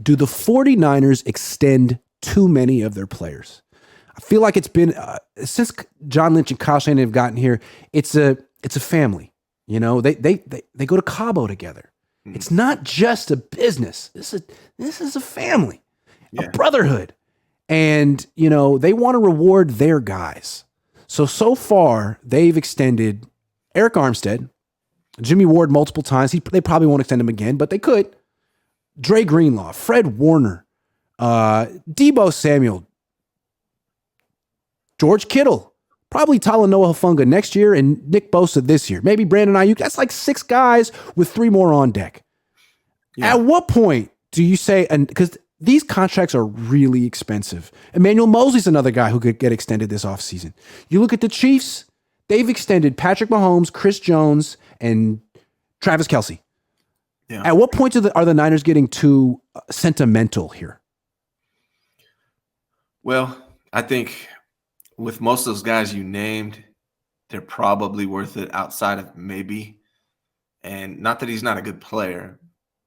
Do the 49ers extend too many of their players? I feel like it's been since John Lynch and Kyle Shanahan have gotten here. It's a family. You know, they go to Cabo together. Mm-hmm. It's not just a business. This is a family, a brotherhood, and you know they want to reward their guys. So far they've extended Eric Armstead, Jimmy Ward multiple times. They probably won't extend him again, but they could. Dre Greenlaw, Fred Warner, Deebo Samuel, George Kittle, probably Talanoa Hufanga next year, and Nick Bosa this year. Maybe Brandon Ayuk. That's like 6 guys with 3 more on deck. Yeah. At what point do you say, and because these contracts are really expensive. Emmanuel Mosley's another guy who could get extended this offseason. You look at the Chiefs, they've extended Patrick Mahomes, Chris Jones, and Travis Kelce. Yeah. At what point are the Niners getting too sentimental here? Well, I think with most of those guys you named, they're probably worth it outside of maybe. And not that he's not a good player,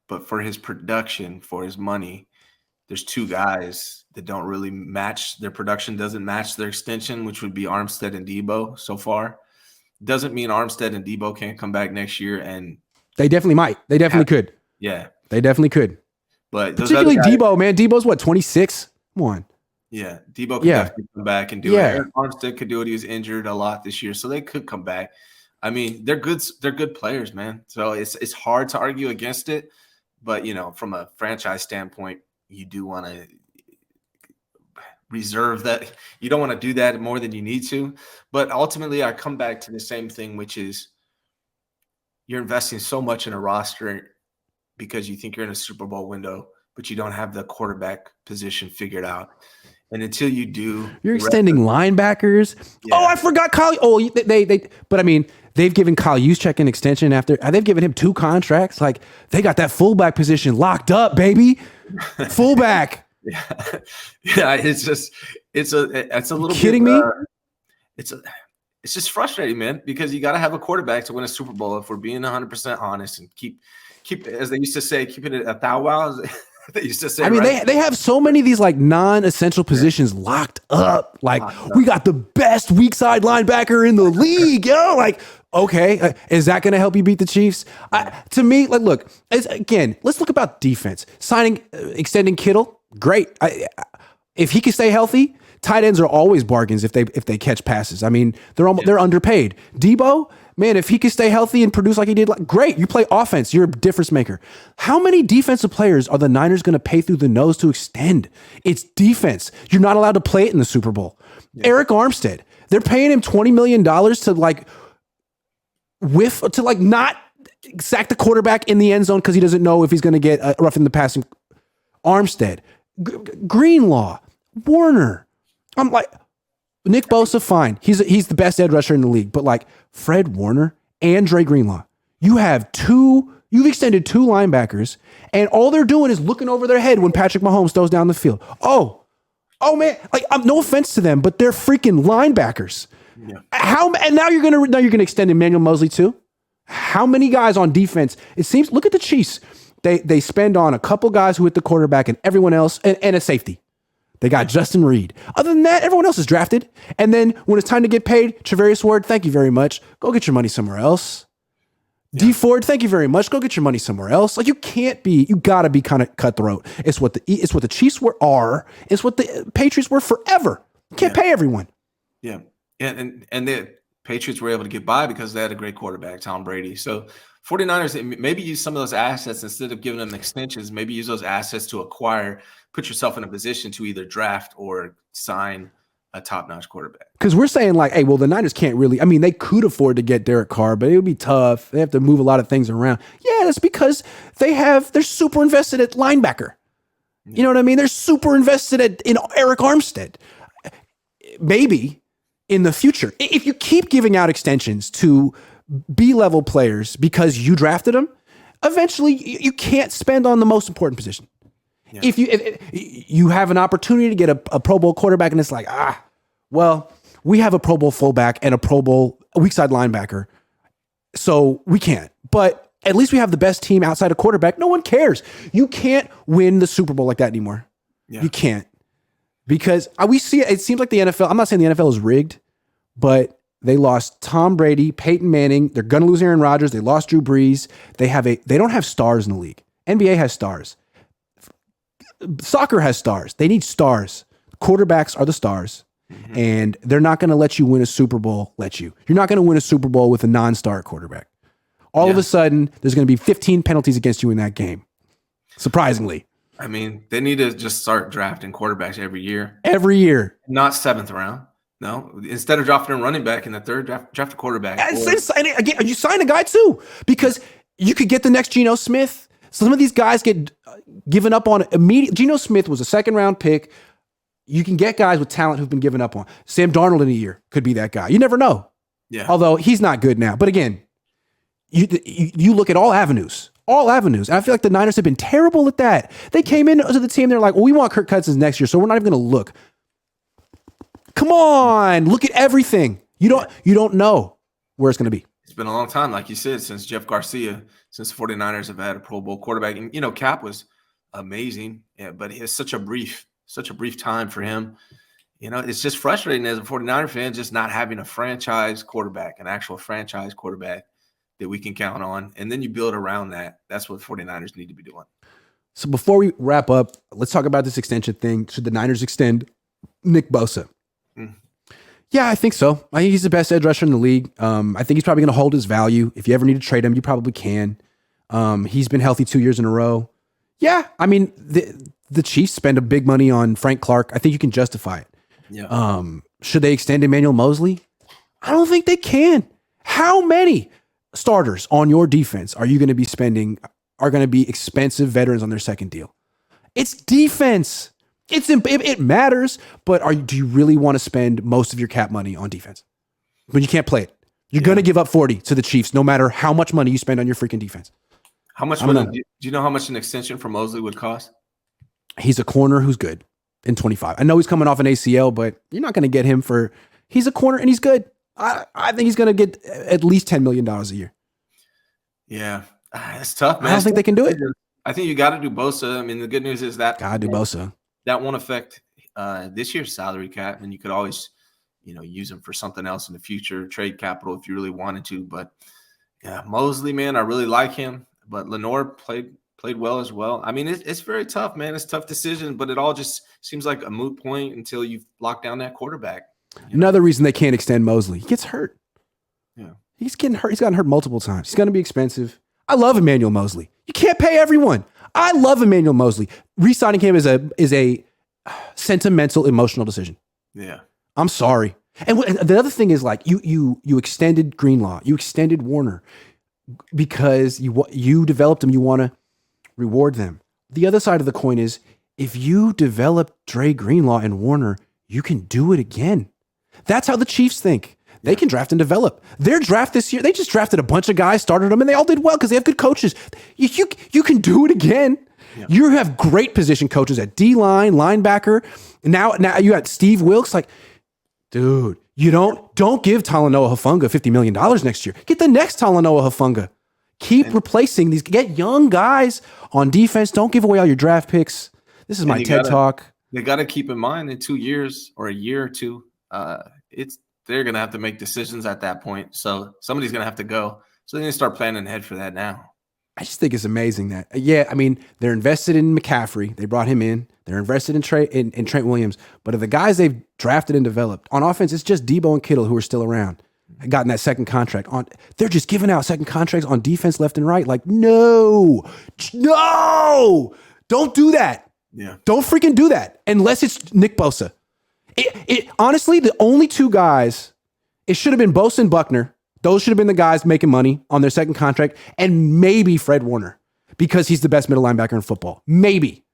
but for his production, for his money, there's 2 guys that don't really match. Their production doesn't match their extension, which would be Armstead and Deebo so far. Doesn't mean Armstead and Deebo can't come back next year, and they definitely might. They definitely could. Yeah. They definitely could. But particularly Deebo, man. Deebo's what, 26? Come on. Yeah. Deebo could definitely come back and do it. Eric Armstead could do it. He was injured a lot this year, so they could come back. I mean, they're good players, man. So it's hard to argue against it. But, you know, from a franchise standpoint, you do want to reserve that. You don't want to do that more than you need to. But ultimately, I come back to the same thing, which is you're investing so much in a roster because you think you're in a Super Bowl window, but you don't have the quarterback position figured out. And until you do, you're extending linebackers. Yeah. Oh, I forgot Kyle. Oh, but I mean, they've given Kyle Juszczyk an extension after they've given him 2 contracts. Like they got that fullback position locked up, baby. Fullback. Yeah. It's a little. Kidding me? It's just frustrating, man, because you got to have a quarterback to win a Super Bowl. If we're being 100% honest and keep, as they used to say, keeping it a thou wow. They used to say. I mean, right? they have so many of these like non-essential positions locked up. Like we got the best weak side linebacker in the league. Yo, like okay, is that going to help you beat the Chiefs? To me, like look again. Let's look about defense. Extending Kittle, great. If he can stay healthy. Tight ends are always bargains if they catch passes. I mean, they're underpaid. Deebo, man, if he can stay healthy and produce like he did, great. You play offense. You're a difference maker. How many defensive players are the Niners going to pay through the nose to extend? It's defense. You're not allowed to play it in the Super Bowl. Yeah. Eric Armstead, they're paying him $20 million to not sack the quarterback in the end zone because he doesn't know if he's going to get roughing the passing. Armstead, Greenlaw, Warner. I'm like, Nick Bosa, fine. He's the best edge rusher in the league. But like Fred Warner and Dre Greenlaw, you've extended 2 linebackers, and all they're doing is looking over their head when Patrick Mahomes throws down the field. Oh man, like no offense to them, but they're freaking linebackers. Yeah. And now you're gonna extend Emmanuel Mosley too? How many guys on defense? It seems. Look at the Chiefs. They spend on a couple guys who hit the quarterback and everyone else and a safety. They got Justin Reed. Other than that, everyone else is drafted. And then when it's time to get paid, Travarius Ward, thank you very much. Go get your money somewhere else. Yeah. D Ford, thank you very much. Go get your money somewhere else. Like you gotta be kind of cutthroat. It's what the Chiefs are. It's what the Patriots were forever. You can't pay everyone. Yeah. And the Patriots were able to get by because they had a great quarterback, Tom Brady. So 49ers, maybe use some of those assets instead of giving them extensions, maybe use those assets to acquire, put yourself in a position to either draft or sign a top-notch quarterback. Because we're saying like, hey, well, the Niners can't really, I mean, they could afford to get Derek Carr, but it would be tough. They have to move a lot of things around. Yeah, that's because they're super invested at linebacker. You know what I mean? They're super invested in Eric Armstead. Maybe in the future, if you keep giving out extensions to B-level players because you drafted them, eventually you can't spend on the most important position. Yeah. If you have an opportunity to get a Pro Bowl quarterback and it's like, well, we have a Pro Bowl fullback and a Pro Bowl weak side linebacker, so we can't. But At least we have the best team outside of quarterback. No one cares. You can't win the Super Bowl like that anymore. Yeah. You can't. Because we see it seems like the NFL, I'm not saying the NFL is rigged, but they lost Tom Brady, Peyton Manning. They're going to lose Aaron Rodgers. They lost Drew Brees. They don't have stars in the league. NBA has stars. Soccer has stars. They need stars. Quarterbacks are the stars. Mm-hmm. And they're not going to let you win a Super Bowl. You're not going to win a Super Bowl with a non-star quarterback. All of a sudden, there's going to be 15 penalties against you in that game. Surprisingly. I mean, they need to just start drafting quarterbacks every year. Every year. Not 7th round. No. Instead of drafting a running back in the 3rd, draft a quarterback. Again, you sign a guy too. Because you could get the next Geno Smith. Some of these guys get given up on immediately. Geno Smith was a 2nd-round pick. You can get guys with talent who've been given up on. Sam Darnold in a year could be that guy. You never know. Yeah. Although he's not good now. But again, you look at all avenues. And I feel like the Niners have been terrible at that. They came into the team. They're like, well, we want Kirk Cousins next year, so we're not even going to look. Come on, look at everything. You don't know where it's going to be. It's been a long time, like you said, since Jeff Garcia, since the 49ers have had a Pro Bowl quarterback. And, Cap was amazing, but it's such a brief time for him. It's just frustrating as a 49er fan just not having a franchise quarterback, an actual franchise quarterback that we can count on. And then you build around that. That's what the 49ers need to be doing. So before we wrap up, let's talk about this extension thing. Should the Niners extend Nick Bosa? Yeah, I think so. I think he's the best edge rusher in the league. I think he's probably going to hold his value. If you ever need to trade him, you probably can. He's been healthy 2 years in a row. Yeah, I mean, the Chiefs spend a big money on Frank Clark. I think you can justify it. Yeah. Should they extend Emmanuel Mosley? I don't think they can. How many starters on your defense are you going to be spending, are going to be expensive veterans on their second deal? It's defense. It matters, but do you really want to spend most of your cap money on defense when you can't play it? You're going to give up 40 to the Chiefs, no matter how much money you spend on your freaking defense. How much do you know how much an extension for Mosley would cost? He's a corner who's good in 25. I know he's coming off an ACL, but you're not going to get him he's a corner and he's good. I think he's going to get at least $10 million a year. Yeah, it's tough, man. I don't think they can do it. I think you got to do Bosa. I mean, the good news is that got to do Bosa. That won't affect this year's salary cap, and you could always, use him for something else in the future, trade capital if you really wanted to. But yeah, Mosley, man, I really like him. But Lenore played well as well. I mean, it's very tough, man. It's a tough decision, but it all just seems like a moot point until you lock down that quarterback. Another reason they can't extend Mosley, he gets hurt. Yeah, he's getting hurt. He's gotten hurt multiple times. He's going to be expensive. I love Emmanuel Mosley. You can't pay everyone. I love Emmanuel Mosley. Re-signing him is a sentimental, emotional decision. Yeah, I'm sorry. And the other thing is, like, you extended Greenlaw, you extended Warner because you developed them. You want to reward them. The other side of the coin is, if you develop Dre Greenlaw and Warner, you can do it again. That's how the Chiefs think. They can draft and develop. Their draft this year, they just drafted a bunch of guys, started them, and they all did well because they have good coaches. You can do it again. Yeah. You have great position coaches at D-line, linebacker. Now you got Steve Wilkes. Like, dude, you don't give Talanoa Hufanga $50 million next year. Get the next Talanoa Hufanga. Keep replacing these. Get young guys on defense. Don't give away all your draft picks. This is my TED Talk. They got to keep in mind in 2 years or a year or two, they're going to have to make decisions at that point. So somebody's going to have to go. So they need to start planning ahead for that now. I just think it's amazing that, I mean, they're invested in McCaffrey. They brought him in. They're invested in Trent Williams. But of the guys they've drafted and developed, on offense, it's just Debo and Kittle who are still around. Gotten that second contract. They're just giving out second contracts on defense left and right. Like, no, don't do that. Yeah. Don't freaking do that unless it's Nick Bosa. Honestly, the only two guys, it should have been Bosa and Buckner. Those should have been the guys making money on their second contract, and maybe Fred Warner because he's the best middle linebacker in football. Maybe.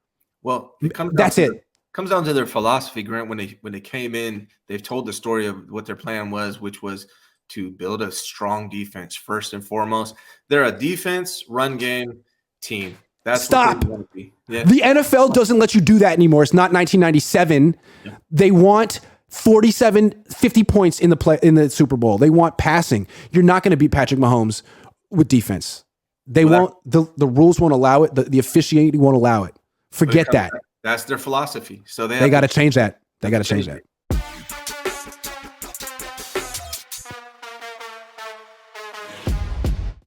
Well, that's it. Comes down to their philosophy, Grant. When they came in, they've told the story of what their plan was, which was to build a strong defense first and foremost. They're a defense run game team. Stop. What they yeah. The NFL doesn't let you do that anymore. It's not 1997. Yeah. They want 50 points in the Super Bowl. They want passing. You're not going to beat Patrick Mahomes with defense. They won't. The rules won't allow it. The officiating won't allow it. Forget that. That's their philosophy. So they got to change that. They got to change that.